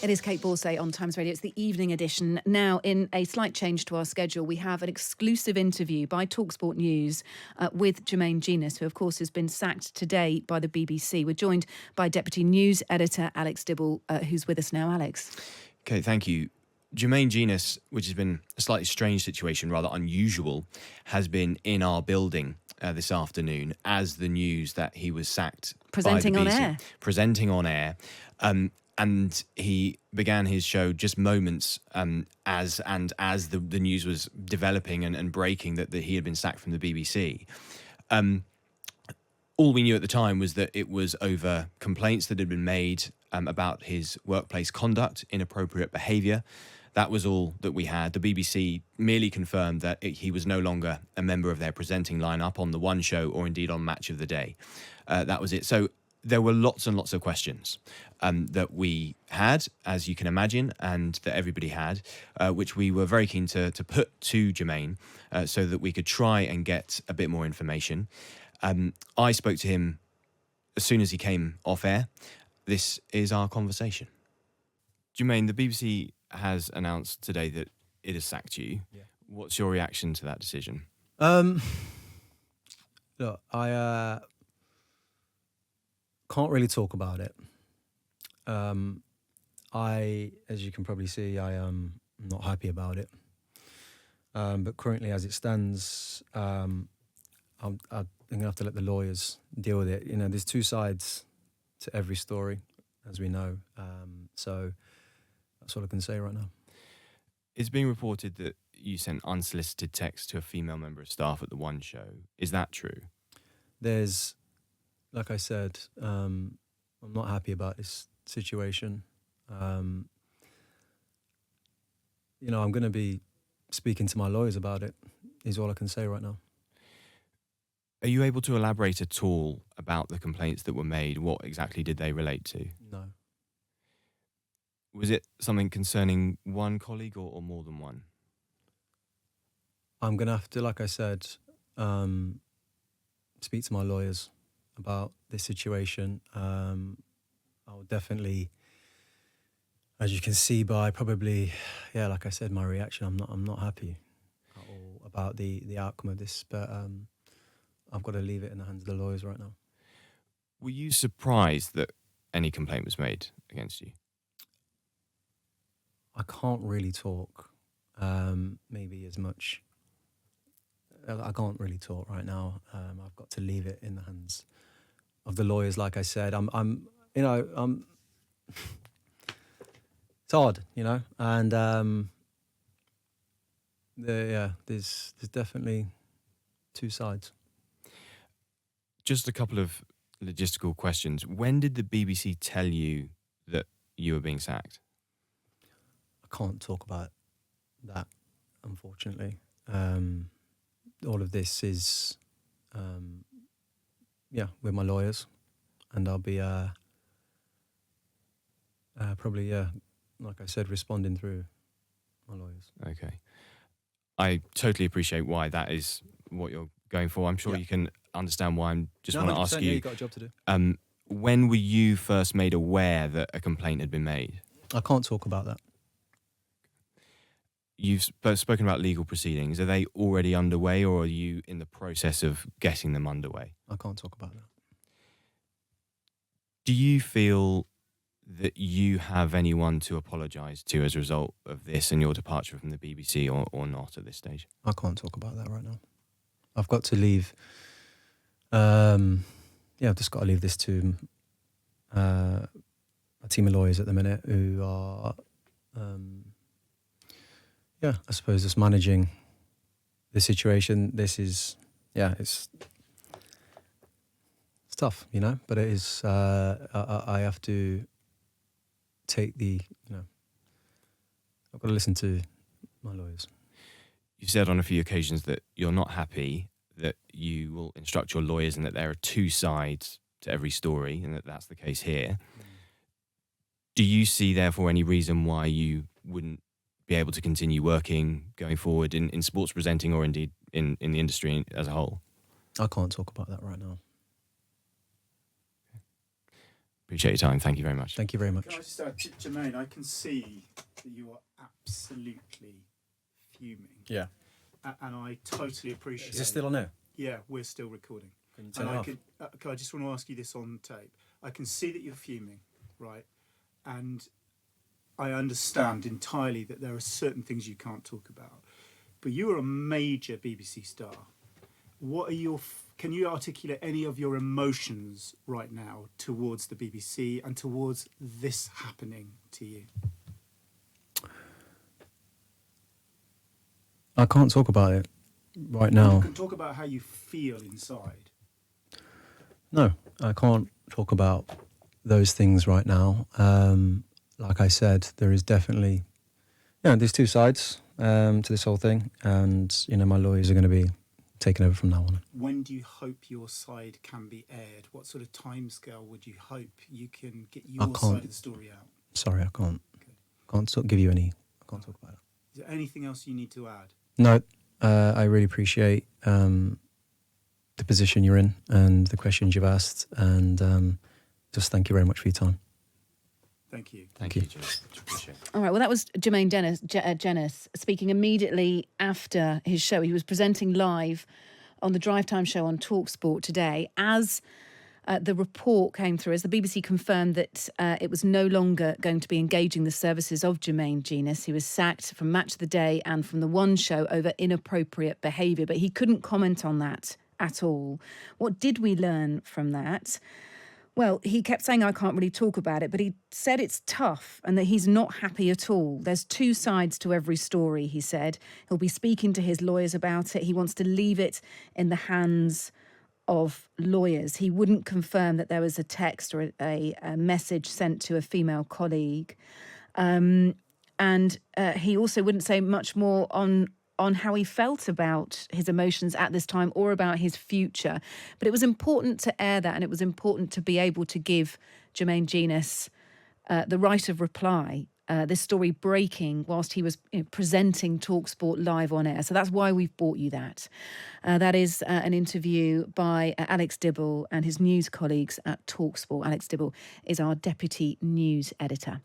It is Kate Borsay on Times Radio. It's the evening edition. Now, in a slight change to our schedule, we have an exclusive interview by TalkSPORT News with Jermaine Jenas, who, of course, has been sacked today by the BBC. We're joined by Deputy News Editor Alex Dibble, who's with us now. Alex. Okay, thank you. Jermaine Jenas, which has been a slightly strange situation, rather unusual, has been in our building this afternoon as the news that he was sacked Presenting by the on BBC. air. Presenting on air. And he began his show just moments as the news was developing and breaking that he had been sacked from the BBC. All we knew at the time was that it was over complaints that had been made about his workplace conduct, inappropriate behaviour. That was all that we had. The BBC merely confirmed that he was no longer a member of their presenting lineup on the One Show or indeed on Match of the Day. That was it. So there were lots and lots of questions that we had, as you can imagine, and that everybody had, which we were very keen to put to Jermaine so that we could try and get a bit more information. I spoke to him as soon as he came off air. This is our conversation. Jermaine, the BBC has announced today that it has sacked you. Yeah. What's your reaction to that decision? Look, I can't really talk about it. As you can probably see, I am not happy about it. But currently, as it stands, I'm going to have to let the lawyers deal with it. You know, there's two sides to every story, as we know. So that's all I can say right now. It's being reported that you sent unsolicited texts to a female member of staff at the One Show. Is that true? There's, like I said, I'm not happy about this situation. I'm going to be speaking to my lawyers about it, is all I can say right now. Are you able to elaborate at all about the complaints that were made? What exactly did they relate to? No. Was it something concerning one colleague or more than one? I'm going to have to, like I said, speak to my lawyers about this situation. I'll definitely, as you can see by probably, like I said, my reaction, I'm not happy at all about the outcome of this, but I've got to leave it in the hands of the lawyers right now. Were you surprised that any complaint was made against you? I can't really talk, maybe as much. I can't really talk right now. I've got to leave it in the hands of the lawyers. Like I said, I'm it's hard, and there's definitely two sides. Just a couple of logistical questions. When did the BBC tell you that you were being sacked? I can't talk about that, unfortunately. All of this is, with my lawyers, and I'll be probably, like I said, responding through my lawyers. Okay. I totally appreciate why that is what you're going for. I'm sure you can understand why. Want to ask you. Yeah, you've got a job to do. When were you first made aware that a complaint had been made? I can't talk about that. You've spoken about legal proceedings. Are they already underway, or are you in the process of getting them underway? I can't talk about that. Do you feel that you have anyone to apologise to as a result of this and your departure from the BBC, or not at this stage? I can't talk about that right now. I've got to leave. I've just got to leave this to a team of lawyers at the minute who are, I suppose just managing the situation. This is, it's tough, but it is, I have to take I've got to listen to my lawyers. You've said on a few occasions that you're not happy, that you will instruct your lawyers and that there are two sides to every story, and that that's the case here. Do you see, therefore, any reason why you wouldn't be able to continue working going forward in sports presenting or indeed in the industry as a whole? I can't talk about that right now. Appreciate your time. Thank you very much. Thank you very much. Can I just add, Jermaine, I can see that you are absolutely fuming. Yeah. And I totally appreciate Is this still on air? Yeah, we're still recording. Can you turn And it off? I just want to ask you this on tape. I can see that you're fuming, right? And I understand entirely that there are certain things you can't talk about. But you are a major BBC star. What are your... Can you articulate any of your emotions right now towards the BBC and towards this happening to you? I can't talk about it right now. You can talk about how you feel inside. No, I can't talk about those things right now. Like I said, there is definitely, there's two sides to this whole thing, and my lawyers are going to be taking over from now on. When do you hope your side can be aired? What sort of timescale would you hope you can get your side of the story out? Sorry, I can't. Okay. Can't give you any. I can't talk about it. Is there anything else you need to add? No, I really appreciate the position you're in and the questions you've asked, and just thank you very much for your time. Thank you. Thank you, Jim. Appreciate it. All right, well, that was Jermaine Jenas speaking immediately after his show. He was presenting live on the Drive Time show on TalkSPORT today as the report came through, as the BBC confirmed that it was no longer going to be engaging the services of Jermaine Jenas. He was sacked from Match of the Day and from the One show over inappropriate behaviour, but he couldn't comment on that at all. What did we learn from that? Well, he kept saying, I can't really talk about it, but he said it's tough and that he's not happy at all. There's two sides to every story, he said. He'll be speaking to his lawyers about it. He wants to leave it in the hands of lawyers. He wouldn't confirm that there was a text or a message sent to a female colleague. And he also wouldn't say much more on how he felt about his emotions at this time or about his future. But it was important to air that, and it was important to be able to give Jermaine Jenas the right of reply. This story breaking whilst he was presenting TalkSPORT live on air. So that's why we've brought you that. That is an interview by Alex Dibble and his news colleagues at TalkSPORT. Alex Dibble is our deputy news editor.